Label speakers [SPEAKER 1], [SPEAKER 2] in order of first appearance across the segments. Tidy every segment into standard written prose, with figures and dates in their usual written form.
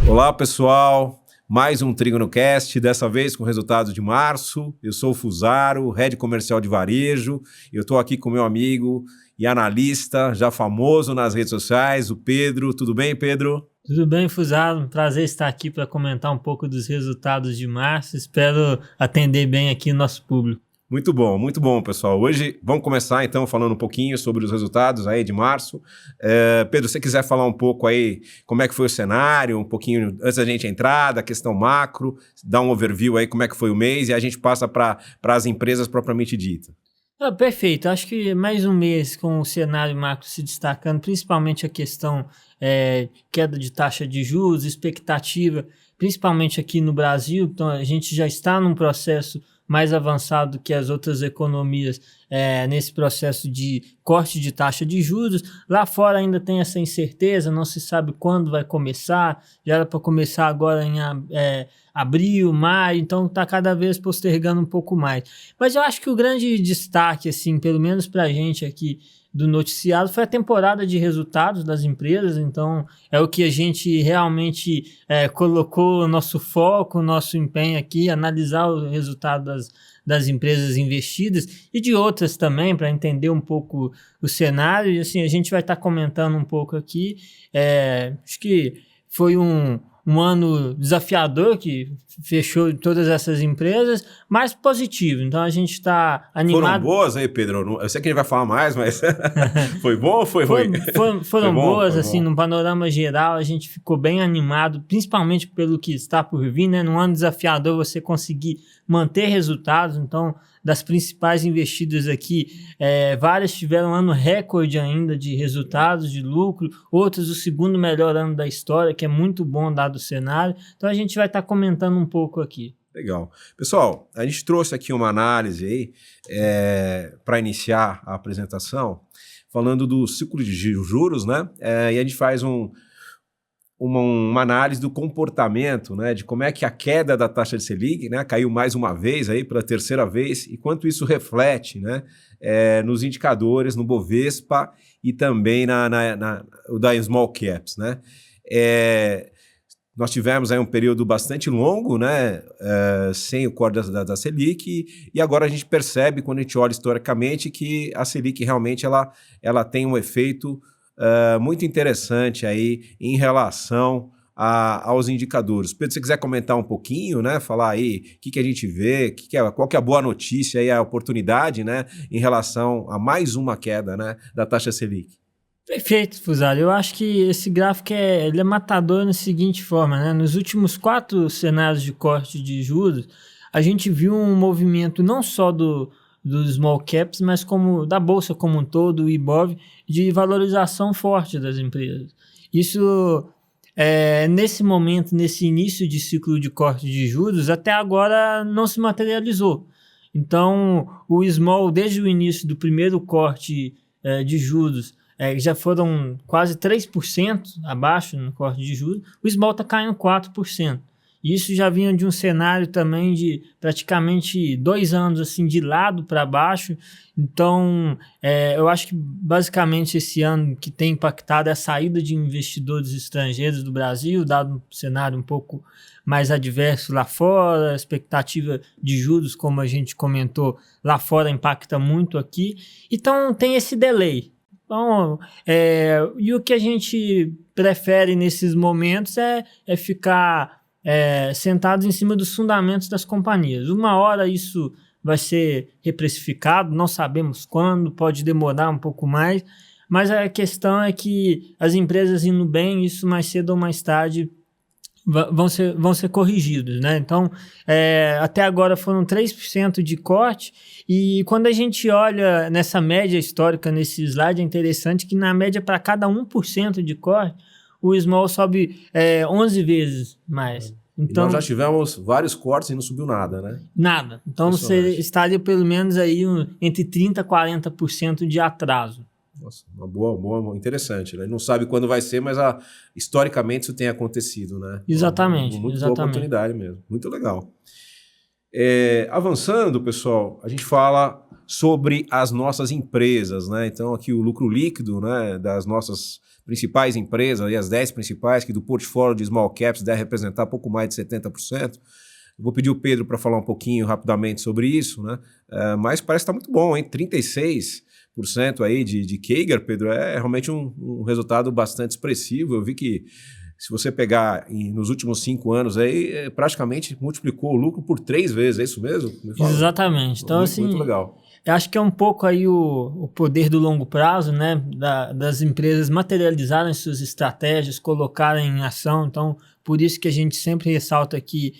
[SPEAKER 1] Olá, pessoal. Mais um Trígono Cast, dessa vez com resultados de março. Eu sou o Fusaro, Head Comercial de Varejo. Eu estou aqui com meu amigo e analista, já famoso nas redes sociais, o Pedro. Tudo bem, Pedro?
[SPEAKER 2] Tudo bem, Fusaro? Prazer estar aqui para comentar um pouco dos resultados de março. Espero atender bem aqui o nosso público.
[SPEAKER 1] Muito bom, pessoal. Hoje vamos começar, então, falando um pouquinho sobre os resultados aí de março. Pedro, se você quiser falar um pouco aí como é que foi o cenário, um pouquinho antes da gente entrar, da questão macro, dar um overview aí como é que foi o mês e a gente passa para as empresas propriamente dita.
[SPEAKER 2] Perfeito. Acho que mais um mês com o cenário macro se destacando, principalmente a questão queda de taxa de juros, expectativa, principalmente aqui no Brasil. Então, a gente já está num processo mais avançado que as outras economias nesse processo de corte de taxa de juros. Lá fora ainda tem essa incerteza, não se sabe quando vai começar, já era para começar agora em abril, maio, então está cada vez postergando um pouco mais. Mas eu acho que o grande destaque, assim, pelo menos para a gente aqui do noticiado, foi a temporada de resultados das empresas. Então é o que a gente realmente colocou o nosso foco, o nosso empenho aqui, analisar o resultado das empresas investidas e de outras também, para entender um pouco o cenário. E assim, a gente vai estar comentando um pouco aqui. Acho que foi um ano desafiador que fechou todas essas empresas, mas positivo. Então a gente está animado.
[SPEAKER 1] Foram boas aí, Pedro? Eu sei que a gente vai falar mais, mas foi bom ou foi ruim?
[SPEAKER 2] Foram boas, assim, no panorama geral a gente ficou bem animado, principalmente pelo que está por vir, né? Num ano desafiador você conseguir manter resultados. Então, das principais investidas aqui, várias tiveram um ano recorde ainda de resultados, de lucro, outras o segundo melhor ano da história, que é muito bom dado o cenário. Então a gente vai estar comentando um pouco aqui.
[SPEAKER 1] Legal. Pessoal, a gente trouxe aqui uma análise aí para iniciar a apresentação, falando do ciclo de juros, né? E a gente faz uma análise do comportamento, né, de como é que a queda da taxa de Selic, né, caiu mais uma vez aí pela terceira vez, e quanto isso reflete, né, nos indicadores, no Bovespa e também da Small Caps, né. Nós tivemos aí um período bastante longo, né, sem o corte da Selic, e agora a gente percebe, quando a gente olha historicamente, que a Selic realmente ela tem um efeito muito interessante aí em relação aos indicadores. Pedro, se você quiser comentar um pouquinho, né, falar aí o que a gente vê, qual que é a boa notícia e a oportunidade, né, em relação a mais uma queda, né, da taxa Selic.
[SPEAKER 2] Perfeito, Fusaro. Eu acho que esse gráfico ele é matador na seguinte forma, né? Nos últimos 4 cenários de corte de juros, a gente viu um movimento não só dos small caps, mas como da bolsa como um todo, o Ibov, de valorização forte das empresas. Isso, nesse momento, nesse início de ciclo de corte de juros, até agora não se materializou. Então, o small, desde o início do primeiro corte de juros, já foram quase 3% abaixo no corte de juros, o small está caindo 4%. Isso já vinha de um cenário também de praticamente 2 anos assim, de lado para baixo. Então, eu acho que basicamente esse ano que tem impactado é a saída de investidores estrangeiros do Brasil, dado um cenário um pouco mais adverso lá fora, a expectativa de juros, como a gente comentou, lá fora impacta muito aqui. Então, tem esse delay. Então, e o que a gente prefere nesses momentos é ficar sentados em cima dos fundamentos das companhias. Uma hora isso vai ser reprecificado, não sabemos quando, pode demorar um pouco mais, mas a questão é que as empresas indo bem, isso mais cedo ou mais tarde vão ser corrigidos, né? Então, até agora foram 3% de corte, e quando a gente olha nessa média histórica, nesse slide, é interessante que na média para cada 1% de corte, o small sobe 11 vezes mais.
[SPEAKER 1] Então, nós já tivemos vários cortes e não subiu nada, né?
[SPEAKER 2] Nada. Então você estaria pelo menos aí entre 30% a 40% de atraso.
[SPEAKER 1] Nossa, uma boa, interessante, né? Não sabe quando vai ser, mas historicamente isso tem acontecido, né?
[SPEAKER 2] Exatamente.
[SPEAKER 1] Muito boa oportunidade mesmo. Muito legal. Avançando, pessoal, a gente fala sobre as nossas empresas, né? Então, aqui o lucro líquido, né, das nossas principais empresas, e as 10 principais, que do portfólio de small caps deve representar pouco mais de 70%. Vou pedir o Pedro para falar um pouquinho rapidamente sobre isso, né? Mas parece que está muito bom, hein? 36% aí de CAGR, Pedro, é realmente um resultado bastante expressivo. Eu vi que se você pegar nos últimos 5 anos aí, praticamente multiplicou o lucro por 3 vezes, é isso mesmo?
[SPEAKER 2] Exatamente. Então, assim,
[SPEAKER 1] muito legal.
[SPEAKER 2] Eu acho que é um pouco aí o poder do longo prazo, né, das empresas materializarem suas estratégias, colocarem em ação. Então, por isso que a gente sempre ressalta aqui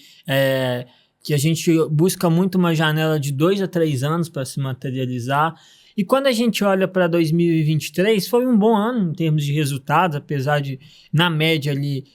[SPEAKER 2] que a gente busca muito uma janela de 2 a 3 anos para se materializar. E quando a gente olha para 2023, foi um bom ano em termos de resultados, apesar de, na média ali,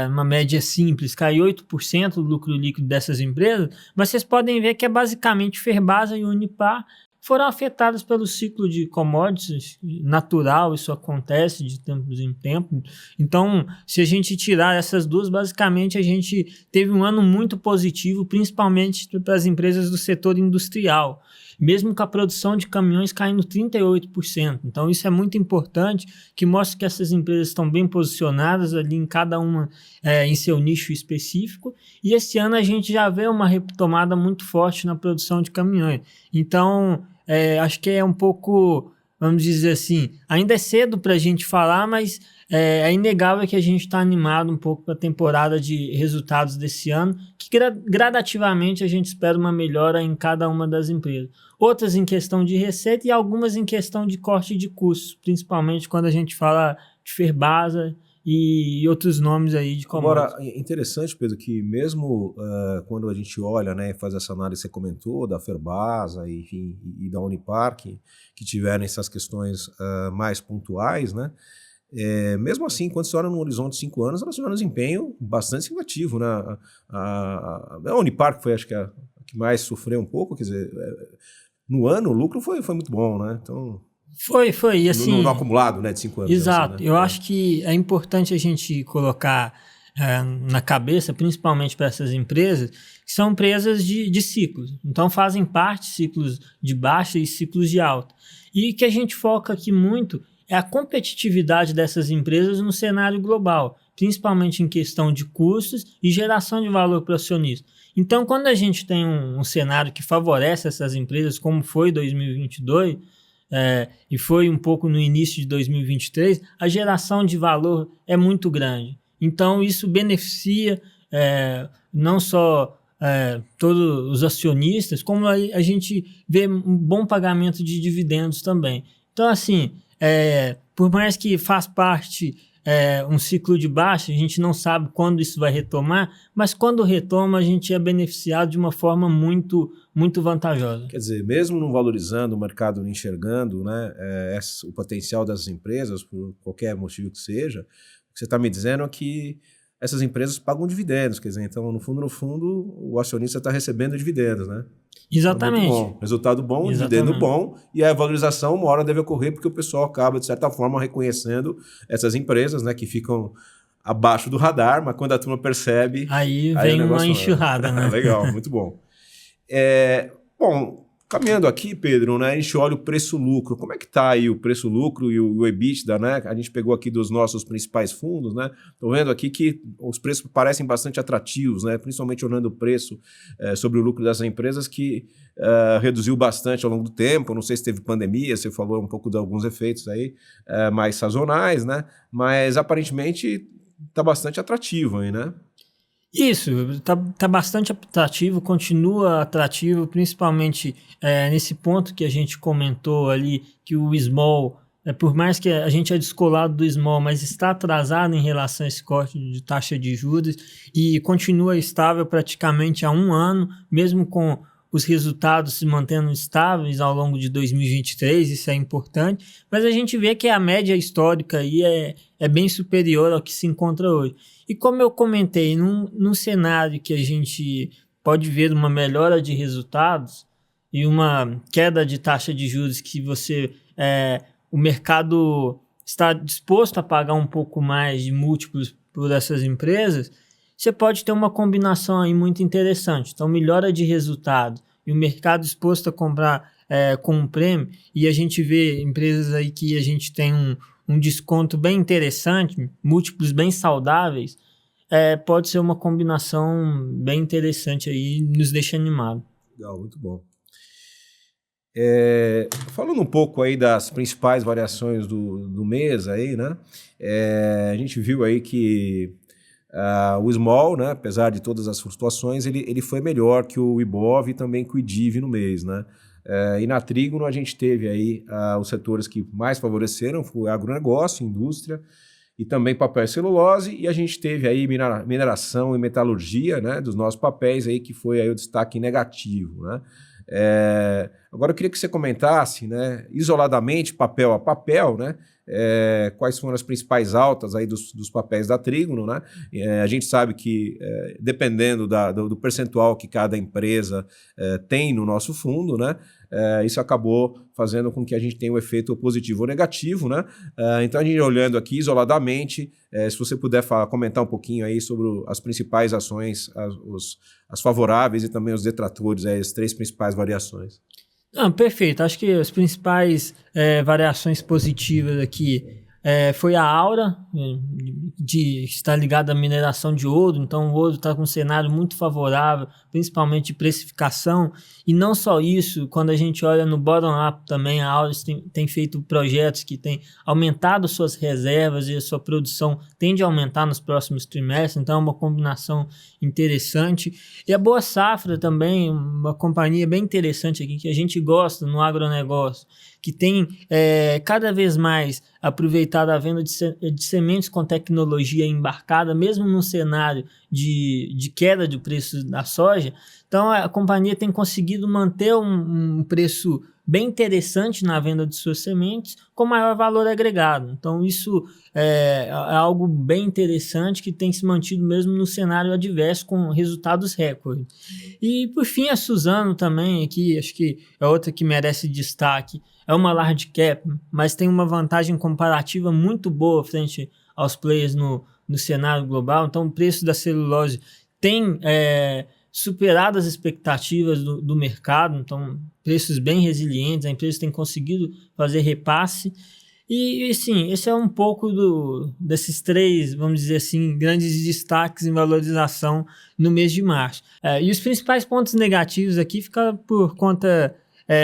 [SPEAKER 2] uma média simples, cair 8% do lucro líquido dessas empresas, mas vocês podem ver que é basicamente Ferbasa e Unipar foram afetadas pelo ciclo de commodities natural, isso acontece de tempos em tempos. Então, se a gente tirar essas duas, basicamente a gente teve um ano muito positivo, principalmente para as empresas do setor industrial, mesmo com a produção de caminhões caindo 38%. Então, isso é muito importante, que mostra que essas empresas estão bem posicionadas ali em cada uma em seu nicho específico, e esse ano a gente já vê uma retomada muito forte na produção de caminhões. Então, acho que é um pouco, vamos dizer assim, ainda é cedo para a gente falar, mas é inegável que a gente está animado um pouco para a temporada de resultados desse ano, que gradativamente a gente espera uma melhora em cada uma das empresas. Outras em questão de receita e algumas em questão de corte de custos, principalmente quando a gente fala de Ferbasa e outros nomes aí de commodities.
[SPEAKER 1] Agora, é interessante, Pedro, que mesmo quando a gente olha, né, faz essa análise que você comentou, da Ferbasa enfim, e da Unipar, que tiveram essas questões mais pontuais, né, mesmo assim, quando você olha num horizonte de 5 anos, elas tiveram um desempenho bastante significativo, né? A Unipar, que foi, acho que a que mais sofreu um pouco, quer dizer, no ano o lucro foi muito bom, né? Então...
[SPEAKER 2] Foi, e assim...
[SPEAKER 1] No acumulado, né, de 5 anos.
[SPEAKER 2] Exato,
[SPEAKER 1] assim, né?
[SPEAKER 2] Eu acho que é importante a gente colocar na cabeça, principalmente para essas empresas, que são empresas de ciclos. Então fazem parte de ciclos de baixa e ciclos de alta. E que a gente foca aqui muito é a competitividade dessas empresas no cenário global, principalmente em questão de custos e geração de valor para o acionista. Então, quando a gente tem um cenário que favorece essas empresas, como foi 2022, e foi um pouco no início de 2023, a geração de valor é muito grande. Então, isso beneficia não só todos os acionistas, como a gente vê um bom pagamento de dividendos também. Então, assim, por mais que faz parte um ciclo de baixa, a gente não sabe quando isso vai retomar, mas quando retoma, a gente é beneficiado de uma forma muito, muito vantajosa.
[SPEAKER 1] Quer dizer, mesmo não valorizando, o mercado não enxergando, né, o potencial das empresas, por qualquer motivo que seja, o que você está me dizendo é que essas empresas pagam dividendos, quer dizer, então, no fundo, o acionista está recebendo dividendos, né?
[SPEAKER 2] Exatamente.
[SPEAKER 1] Muito bom. Resultado bom, dividendo bom, e a valorização uma hora deve ocorrer porque o pessoal acaba, de certa forma, reconhecendo essas empresas, né, que ficam abaixo do radar, mas quando a turma percebe...
[SPEAKER 2] Aí vem uma enxurrada, né?
[SPEAKER 1] Legal, muito bom. Bom, caminhando aqui, Pedro, né, a gente olha o preço-lucro. Como é que está aí o preço-lucro e o EBITDA, né? A gente pegou aqui dos nossos principais fundos, né? Estou vendo aqui que os preços parecem bastante atrativos, né? Principalmente olhando o preço sobre o lucro dessas empresas que reduziu bastante ao longo do tempo. Não sei se teve pandemia, você falou um pouco de alguns efeitos aí mais sazonais, né? Mas aparentemente está bastante atrativo aí, né?
[SPEAKER 2] Isso, tá bastante atrativo, continua atrativo, principalmente nesse ponto que a gente comentou ali, que o small, por mais que a gente é descolado do small, mas está atrasado em relação a esse corte de taxa de juros e continua estável praticamente há 1 ano, mesmo com os resultados se mantendo estáveis ao longo de 2023, isso é importante, mas a gente vê que a média histórica aí é bem superior ao que se encontra hoje. E como eu comentei, num cenário que a gente pode ver uma melhora de resultados e uma queda de taxa de juros que o mercado está disposto a pagar um pouco mais de múltiplos por essas empresas, você pode ter uma combinação aí muito interessante. Então, melhora de resultado e o mercado exposto a comprar com um prêmio, e a gente vê empresas aí que a gente tem um desconto bem interessante, múltiplos bem saudáveis, pode ser uma combinação bem interessante aí, nos deixa animado.
[SPEAKER 1] Legal, muito bom. Falando um pouco aí das principais variações do mês aí, né? A gente viu aí que o Small, né, apesar de todas as flutuações, ele foi melhor que o Ibov e também que o IDIV no mês, né? E na Trígono a gente teve aí os setores que mais favoreceram, foi agronegócio, indústria e também papel e celulose, e a gente teve aí mineração e metalurgia, né, dos nossos papéis aí, que foi aí o destaque negativo, né? Agora eu queria que você comentasse, né, isoladamente, papel a papel, né, quais foram as principais altas aí dos papéis da Trígono, né? A gente sabe que dependendo do percentual que cada empresa tem no nosso fundo, né, isso acabou fazendo com que a gente tenha um efeito positivo ou negativo, né? Então a gente olhando aqui isoladamente, se você puder comentar um pouquinho aí sobre as principais ações, as favoráveis e também os detratores, as três principais variações.
[SPEAKER 2] Perfeito. Acho que as principais variações positivas aqui foi a Aura, de estar ligada à mineração de ouro. Então, o ouro está com um cenário muito favorável, principalmente de precificação. E não só isso, quando a gente olha no bottom-up também, a Aura tem feito projetos que têm aumentado suas reservas e a sua produção tende a aumentar nos próximos trimestres. Então, é uma combinação interessante. E a Boa Safra também, uma companhia bem interessante aqui, que a gente gosta no agronegócio, que tem cada vez mais aproveitado a venda de sementes com tecnologia embarcada, mesmo num cenário de queda do preço da soja. Então, a companhia tem conseguido manter um preço bem interessante na venda de suas sementes, com maior valor agregado. Então, isso é algo bem interessante que tem se mantido mesmo no cenário adverso, com resultados recorde. E, por fim, a Suzano também, aqui, acho que é outra que merece destaque. É uma large cap, mas tem uma vantagem comparativa muito boa frente aos players no cenário global. Então, o preço da celulose tem superado as expectativas do mercado. Então, preços bem resilientes, a empresa tem conseguido fazer repasse. E, sim, esse é um pouco desses três, vamos dizer assim, grandes destaques em valorização no mês de março. E os principais pontos negativos aqui ficam por conta...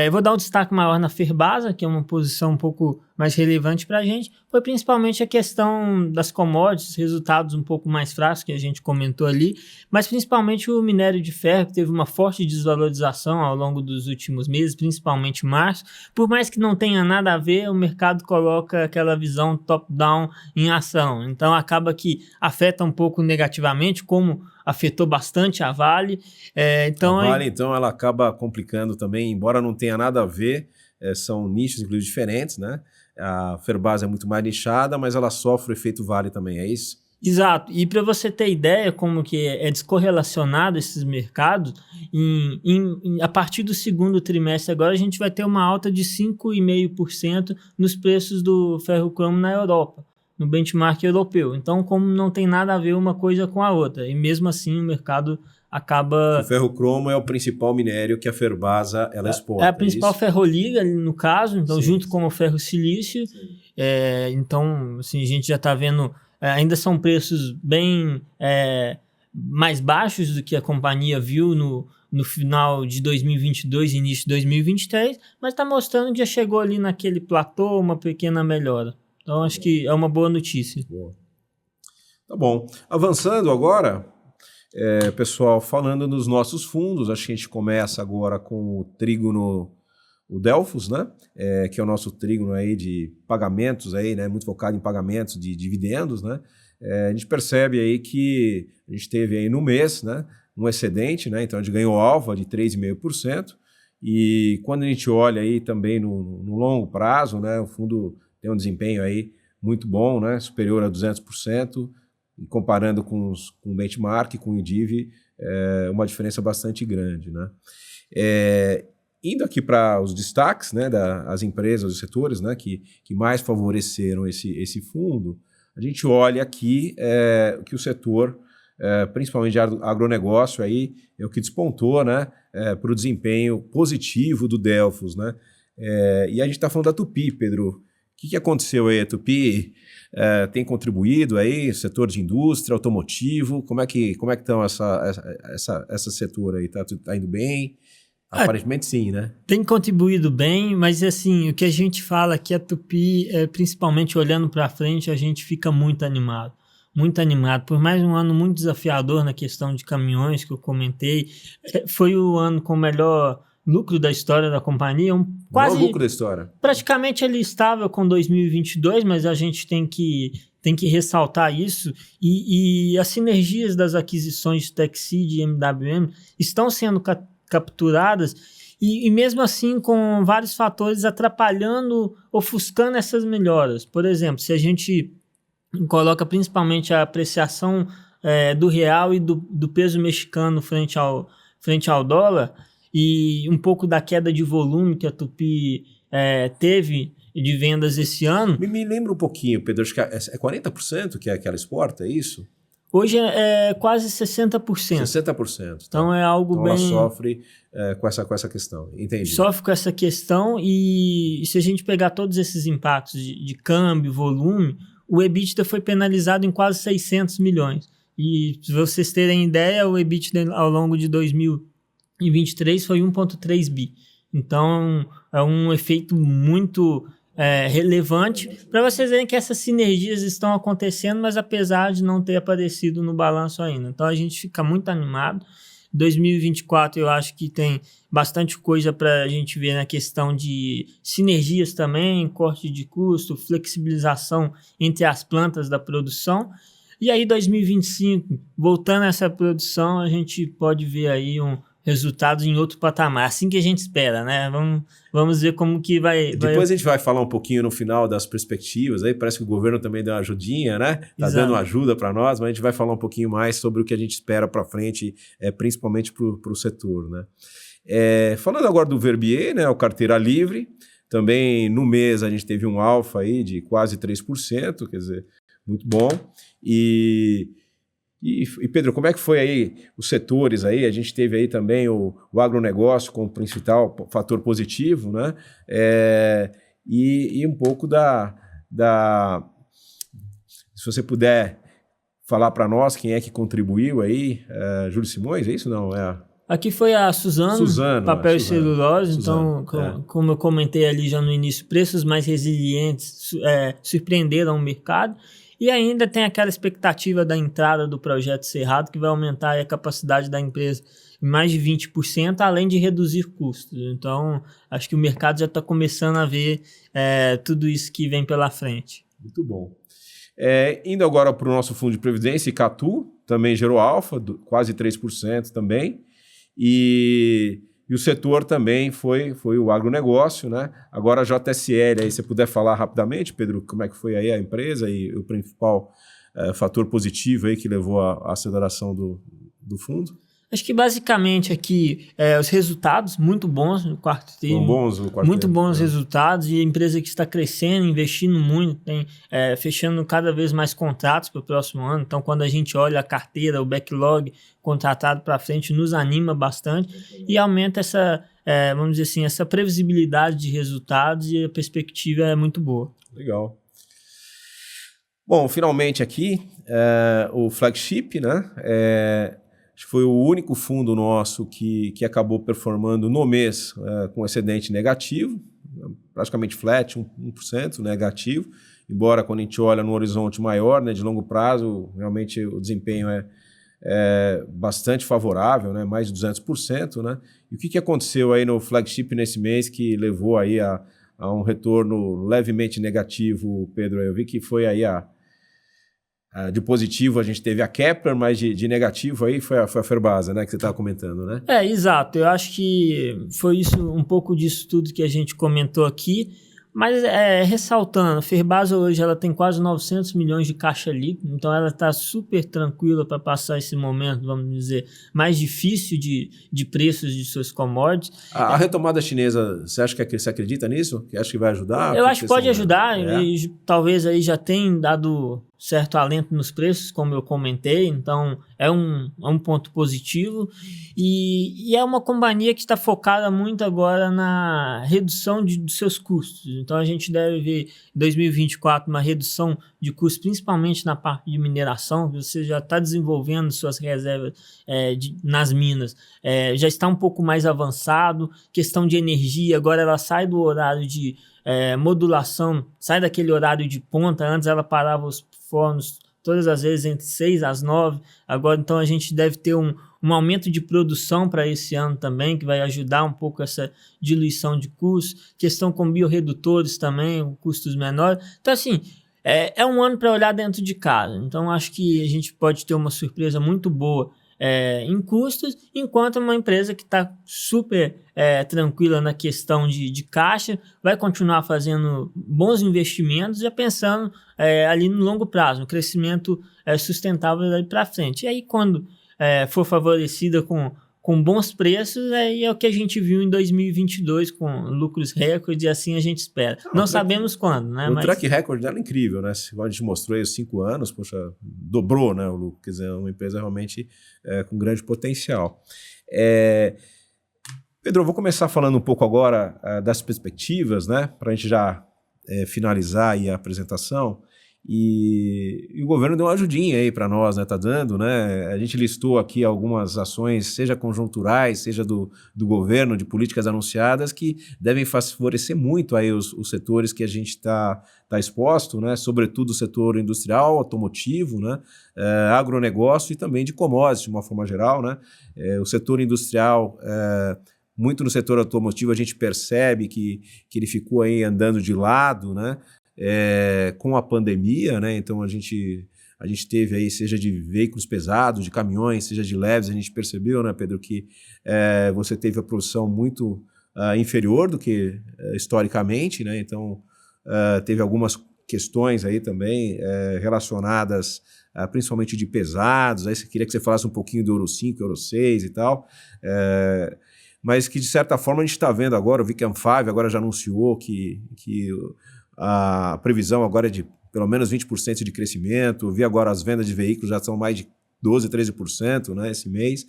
[SPEAKER 2] eu vou dar um destaque maior na Ferbasa, que é uma posição um pouco mais relevante para a gente. Foi principalmente a questão das commodities, resultados um pouco mais fracos que a gente comentou ali, mas principalmente o minério de ferro, que teve uma forte desvalorização ao longo dos últimos meses, principalmente março. Por mais que não tenha nada a ver, o mercado coloca aquela visão top-down em ação. Então acaba que afeta um pouco negativamente, como afetou bastante a Vale.
[SPEAKER 1] A Vale, então, ela acaba complicando também, embora não tenha nada a ver, são nichos, inclusive, diferentes, né? A Ferbasa é muito mais nichada, mas ela sofre o efeito Vale também, é isso?
[SPEAKER 2] Exato. E para você ter ideia como que é descorrelacionado esses mercados, a partir do segundo trimestre agora a gente vai ter uma alta de 5,5% nos preços do ferro-cromo na Europa, no benchmark europeu. Então, como não tem nada a ver uma coisa com a outra, e mesmo assim o mercado acaba...
[SPEAKER 1] O ferro-cromo é o principal minério que a Ferbasa ela exporta.
[SPEAKER 2] É a principal ferroliga, no caso, então
[SPEAKER 1] Sim,
[SPEAKER 2] junto com o ferro-silício. Então, assim, a gente já está vendo... ainda são preços bem mais baixos do que a companhia viu no final de 2022 e início de 2023, mas está mostrando que já chegou ali naquele platô, uma pequena melhora. Então, acho que é uma boa notícia.
[SPEAKER 1] Boa. Tá bom. Avançando agora... pessoal, falando nos nossos fundos, acho que a gente começa agora com o Trígono, o Delphos, né? Que é o nosso Trígono aí de pagamentos, aí, né? Muito focado em pagamentos de dividendos, né? A gente percebe aí que a gente teve aí no mês, né, um excedente, né? Então a gente ganhou alva de 3,5%, e quando a gente olha aí também no longo prazo, né, o fundo tem um desempenho aí muito bom, né? Superior a 200%. E comparando com o benchmark, com o IDIV, uma diferença bastante grande, né? Indo aqui para os destaques, né, das empresas, dos setores, né, que mais favoreceram esse fundo, a gente olha aqui que o setor principalmente de agronegócio, aí, é o que despontou, né, para o desempenho positivo do Delfos, né? E a gente está falando da Tupy, Pedro. O que aconteceu aí? A Tupy tem contribuído aí, setor de indústria, automotivo, como é que estão essa setor aí? Tá indo bem? Aparentemente sim, né?
[SPEAKER 2] Tem contribuído bem, mas assim, o que a gente fala aqui, a Tupy, principalmente olhando para frente, a gente fica muito animado. Muito animado. Por mais um ano muito desafiador na questão de caminhões que eu comentei, foi o ano com o melhor lucro da história da companhia.
[SPEAKER 1] Quase lucro da história.
[SPEAKER 2] Praticamente ele estável com 2022, mas a gente tem que ressaltar isso. E as sinergias das aquisições de Teksid e MWM estão sendo capturadas e mesmo assim com vários fatores atrapalhando, ofuscando essas melhoras. Por exemplo, se a gente coloca principalmente a apreciação do real e do peso mexicano frente ao dólar e um pouco da queda de volume que a Tupy teve de vendas esse ano.
[SPEAKER 1] Me lembra um pouquinho, Pedro, acho que é 40% que ela exporta, é isso?
[SPEAKER 2] Hoje é quase 60%.
[SPEAKER 1] 60%.
[SPEAKER 2] Então tá. É algo
[SPEAKER 1] então
[SPEAKER 2] bem...
[SPEAKER 1] ela sofre com essa questão, entendi.
[SPEAKER 2] Sofre com essa questão e se a gente pegar todos esses impactos de câmbio, volume, o EBITDA foi penalizado em quase 600 milhões. E se vocês terem ideia, o EBITDA ao longo de 2023 foi 1,3 bi. Então é um efeito muito... relevante para vocês verem que essas sinergias estão acontecendo, mas apesar de não ter aparecido no balanço ainda. Então a gente fica muito animado. 2024 eu acho que tem bastante coisa para a gente ver na questão de sinergias também, corte de custo, flexibilização entre as plantas da produção. E aí 2025, voltando a essa produção, a gente pode ver aí resultados em outro patamar, assim que a gente espera, né? Vamos ver como que vai...
[SPEAKER 1] Depois a gente vai falar um pouquinho no final das perspectivas, aí parece que o governo também deu uma ajudinha, né? Tá Exato. Dando ajuda para nós, mas a gente vai falar um pouquinho mais sobre o que a gente espera para frente, principalmente para o setor, né? Falando agora do Verbier, né? O carteira livre, também no mês a gente teve um alfa aí de quase 3%, quer dizer, muito bom. E Pedro, como é que foi aí os setores aí? A gente teve aí também o agronegócio como principal fator positivo, né? E um pouco se você puder falar para nós quem é que contribuiu aí, Júlio Simões, é isso? Não,
[SPEAKER 2] Aqui foi a Suzano papel e celulose.
[SPEAKER 1] Suzano,
[SPEAKER 2] então, como eu comentei ali já no início, preços mais resilientes surpreenderam o mercado. E ainda tem aquela expectativa da entrada do projeto Cerrado, que vai aumentar a capacidade da empresa em mais de 20%, além de reduzir custos. Então, acho que o mercado já está começando a ver tudo isso que vem pela frente.
[SPEAKER 1] Muito bom. Indo agora para o nosso fundo de previdência, Icatu, também gerou alfa, quase 3% também. E o setor também foi o agronegócio, né? Agora a JSL, aí você puder falar rapidamente, Pedro, como é que foi aí a empresa e o principal fator positivo aí que levou à aceleração do fundo?
[SPEAKER 2] Acho que basicamente aqui os resultados muito bons no quarto tri. Muito bons resultados e a empresa que está crescendo, investindo muito, fechando cada vez mais contratos para o próximo ano. Então, quando a gente olha a carteira, o backlog contratado para frente, nos anima bastante e aumenta essa, vamos dizer assim, essa previsibilidade de resultados e a perspectiva é muito boa.
[SPEAKER 1] Legal. Bom, finalmente aqui, o flagship, né? Acho que foi o único fundo nosso que acabou performando no mês com excedente negativo, praticamente flat, 1% negativo, embora quando a gente olha no horizonte maior, né, de longo prazo, realmente o desempenho é bastante favorável, né, mais de 200%. Né? E o que aconteceu aí no flagship nesse mês que levou aí a um retorno levemente negativo, Pedro? Eu vi que foi aí de positivo a gente teve a Kepler, mas de negativo aí foi a Ferbasa, né, que você estava comentando, né?
[SPEAKER 2] Exato. Eu acho que foi isso, um pouco disso tudo que a gente comentou aqui, mas ressaltando, a Ferbasa hoje ela tem quase 900 milhões de caixa líquido, então ela está super tranquila para passar esse momento, vamos dizer, mais difícil de preços de suas commodities.
[SPEAKER 1] A retomada chinesa, você acha que você acredita nisso? Que acha que vai ajudar?
[SPEAKER 2] Eu acho que pode ajudar, e talvez aí já tenha dado certo alento nos preços, como eu comentei, então é um ponto positivo, e é uma companhia que está focada muito agora na redução dos seus custos. Então a gente deve ver em 2024 uma redução de custos, principalmente na parte de mineração. Você já está desenvolvendo suas reservas nas minas, já está um pouco mais avançado. Questão de energia, agora ela sai do horário de modulação, sai daquele horário de ponta. Antes ela parava os fornos todas as vezes entre 6 às 9, agora então a gente deve ter um aumento de produção para esse ano também, que vai ajudar um pouco essa diluição de custos. Questão com biorredutores também, custos menores. Então assim, é um ano para olhar dentro de casa. Então acho que a gente pode ter uma surpresa muito boa em custos, enquanto uma empresa que está super tranquila na questão de caixa, vai continuar fazendo bons investimentos, já pensando ali no longo prazo, no crescimento sustentável daí para frente. E aí quando for favorecida com bons preços, aí é o que a gente viu em 2022, com lucros recordes, e assim a gente espera. Não sabemos quando, né?
[SPEAKER 1] O track record dela é incrível, né? Igual a gente mostrou aí os 5 anos, poxa, dobrou, né, o lucro. Quer dizer, é uma empresa realmente com grande potencial. Pedro, eu vou começar falando um pouco agora das perspectivas, né? Para a gente já finalizar aí a apresentação. E o governo deu uma ajudinha aí para nós, né? Tá dando, né? A gente listou aqui algumas ações, seja conjunturais, seja do governo, de políticas anunciadas, que devem favorecer muito aí os setores que a gente está exposto, né? Sobretudo o setor industrial, automotivo, né? Agronegócio e também de commodities, de uma forma geral, né? O setor industrial, muito no setor automotivo, a gente percebe que ele ficou aí andando de lado, né? Com a pandemia, né? Então a gente teve aí, seja de veículos pesados, de caminhões, seja de leves, a gente percebeu, né, Pedro, que você teve a produção muito inferior do que historicamente, né? Então teve algumas questões aí também relacionadas principalmente de pesados. Aí queria que você falasse um pouquinho do Euro 5, Euro 6 e tal. Mas que de certa forma a gente está vendo agora, o Weekend 5 agora já anunciou que a previsão agora é de pelo menos 20% de crescimento. Eu vi agora as vendas de veículos já são mais de 12%, 13%, né, esse mês.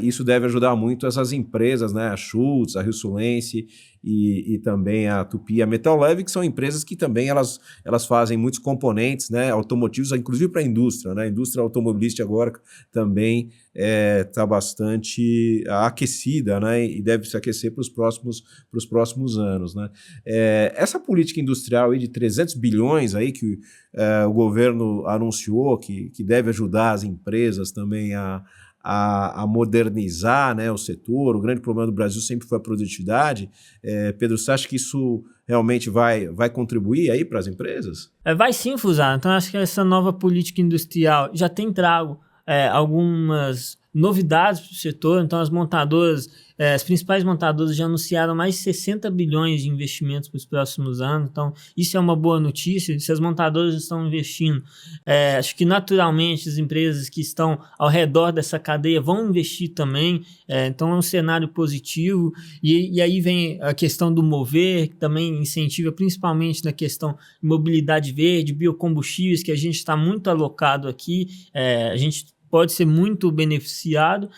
[SPEAKER 1] Isso deve ajudar muito essas empresas, né, a Schultz, a Rio Sulense e também a Tupi, a Metal Leve, que são empresas que também elas fazem muitos componentes, né, automotivos, inclusive para a indústria, né? A indústria automobilística agora também está bastante aquecida, né, e deve se aquecer para os próximos anos, né? Essa política industrial aí de 300 bilhões aí que o governo anunciou que deve ajudar as empresas também a modernizar, né, o setor. O grande problema do Brasil sempre foi a produtividade. Pedro, você acha que isso realmente vai contribuir aí para as empresas?
[SPEAKER 2] Vai sim, Fusaro. Então acho que essa nova política industrial já tem trago algumas novidades para o setor. Então as principais montadoras já anunciaram mais de 60 bilhões de investimentos para os próximos anos. Então isso é uma boa notícia. Se as montadoras estão investindo, acho que naturalmente as empresas que estão ao redor dessa cadeia vão investir também. Então é um cenário positivo. E aí vem a questão do mover, que também incentiva principalmente na questão de mobilidade verde, biocombustíveis, que a gente está muito alocado aqui. A gente pode ser muito beneficiado.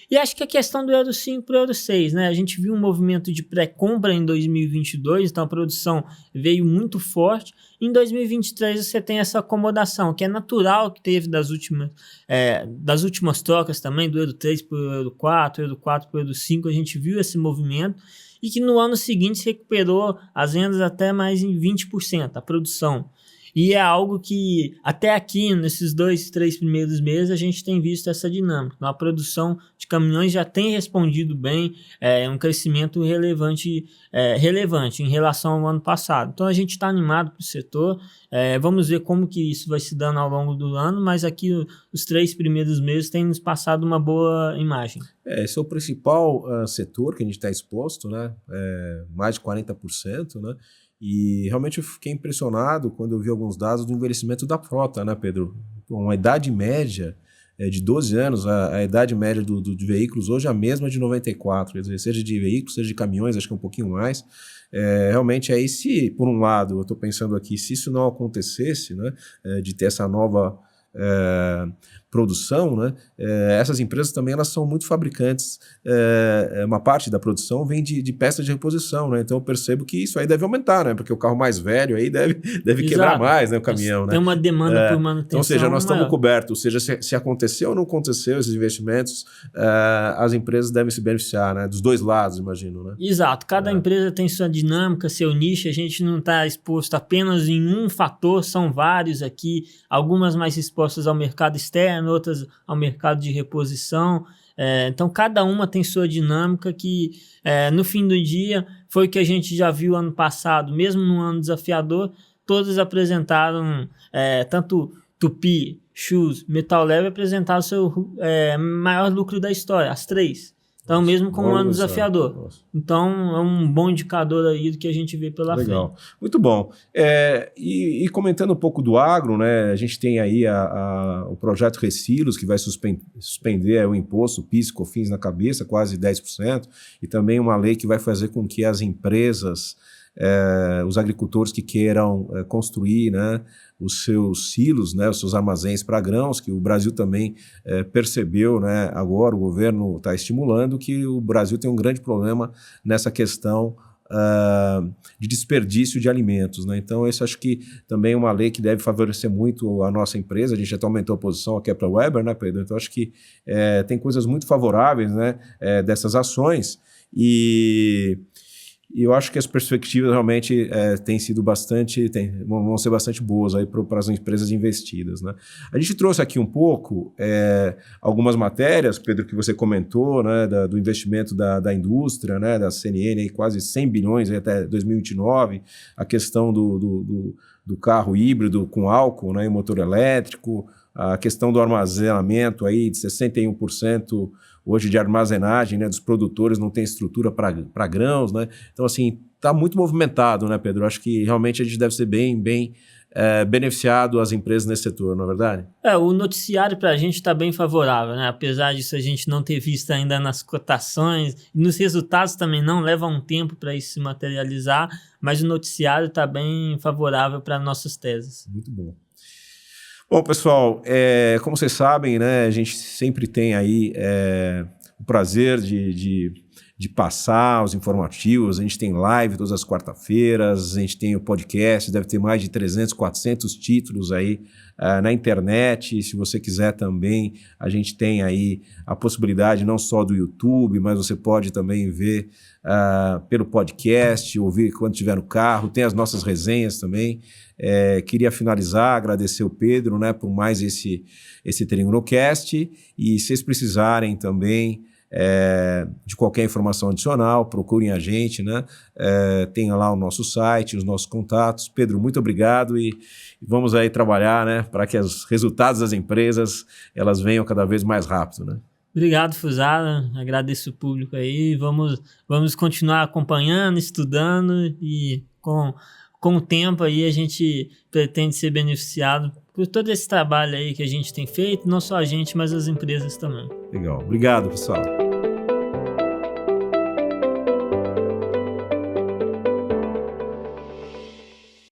[SPEAKER 2] E acho que a questão do Euro 5 para o Euro 6, né? A gente viu um movimento de pré-compra em 2022, então a produção veio muito forte. Em 2023 você tem essa acomodação, que é natural, que teve das últimas trocas também, do Euro 3 para o Euro 4, Euro 4 para o Euro 5, a gente viu esse movimento, e que no ano seguinte se recuperou as vendas até mais em 20%, a produção. E é algo que até aqui, nesses 2, 3 primeiros meses, a gente tem visto essa dinâmica. A produção de caminhões já tem respondido bem, um crescimento relevante em relação ao ano passado. Então a gente está animado para o setor. Vamos ver como que isso vai se dando ao longo do ano, mas aqui os 3 primeiros meses têm nos passado uma boa imagem.
[SPEAKER 1] Esse é o principal setor que a gente está exposto, né? Mais de 40%, né? E realmente eu fiquei impressionado quando eu vi alguns dados do envelhecimento da frota, né, Pedro? Uma idade média de 12 anos, a idade média de veículos hoje é a mesma de 94, quer dizer, seja de veículos, seja de caminhões, acho que é um pouquinho mais. Realmente aí, se por um lado, eu estou pensando aqui, se isso não acontecesse, né, de ter essa nova produção, né, essas empresas também elas são muito fabricantes, uma parte da produção vem de peças de reposição, né, então eu percebo que isso aí deve aumentar, né, porque o carro mais velho aí deve quebrar mais, né, o caminhão, né.
[SPEAKER 2] Tem uma demanda por manutenção.
[SPEAKER 1] Então, ou seja, nós estamos
[SPEAKER 2] maior.
[SPEAKER 1] cobertos, ou seja, se aconteceu ou não aconteceu esses investimentos, as empresas devem se beneficiar, né, dos dois lados, imagino, né.
[SPEAKER 2] Exato, cada empresa tem sua dinâmica, seu nicho, a gente não está exposto apenas em um fator, são vários aqui, algumas mais expostas ao mercado externo, outras ao mercado de reposição, então cada uma tem sua dinâmica que no fim do dia foi o que a gente já viu ano passado, mesmo num ano desafiador, todas apresentaram, tanto Tupi, Shoes, Metal Leve apresentaram o seu maior lucro da história, as três. Então, mesmo com um ano desafiador. Nossa. Então, é um bom indicador aí do que a gente vê pela frente.
[SPEAKER 1] Legal, muito bom. E comentando um pouco do agro, né, a gente tem aí o projeto Recilos, que vai suspender o imposto PIS, COFINS na cabeça, quase 10%, e também uma lei que vai fazer com que as empresas, os agricultores que queiram construir, né, os seus silos, né, os seus armazéns para grãos, que o Brasil também percebeu, né, agora o governo está estimulando que o Brasil tem um grande problema nessa questão de desperdício de alimentos, né? Então, isso acho que também é uma lei que deve favorecer muito a nossa empresa. A gente até aumentou a posição aqui para a Weber, né, Pedro? Então, acho que tem coisas muito favoráveis, né, dessas ações e eu acho que as perspectivas realmente têm sido vão ser bastante boas aí para as empresas investidas, né? A gente trouxe aqui um pouco algumas matérias, Pedro, que você comentou, né, do investimento da indústria, né, da CNN, aí, quase 100 bilhões aí até 2029, a questão do carro híbrido com álcool, né, e motor elétrico, a questão do armazenamento aí de 61% hoje de armazenagem, né, dos produtores não tem estrutura para grãos, né? Então, assim, está muito movimentado, né, Pedro? Acho que realmente a gente deve ser bem beneficiado as empresas nesse setor, não é verdade?
[SPEAKER 2] O noticiário para a gente está bem favorável, né? Apesar disso a gente não ter visto ainda nas cotações, e nos resultados também não, leva um tempo para isso se materializar, mas o noticiário está bem favorável para nossas teses.
[SPEAKER 1] Muito bom. Bom, pessoal, como vocês sabem, né, a gente sempre tem aí o prazer de passar os informativos. A gente tem live todas as quarta-feiras, a gente tem o podcast, deve ter mais de 300, 400 títulos aí na internet. Se você quiser também, a gente tem aí a possibilidade não só do YouTube, mas você pode também ver pelo podcast, ouvir quando estiver no carro, tem as nossas resenhas também. Queria finalizar, agradecer o Pedro, né, por mais esse Tringnocast, e se vocês precisarem também de qualquer informação adicional, procurem a gente, né? Tem lá o nosso site, os nossos contatos. Pedro, muito obrigado e vamos aí trabalhar, né, para que os resultados das empresas elas venham cada vez mais rápido, né?
[SPEAKER 2] Obrigado, Fusara, agradeço o público aí, vamos continuar acompanhando, estudando e com o tempo aí a gente pretende ser beneficiado por todo esse trabalho aí que a gente tem feito, não só a gente, mas as empresas também.
[SPEAKER 1] Legal, obrigado, pessoal.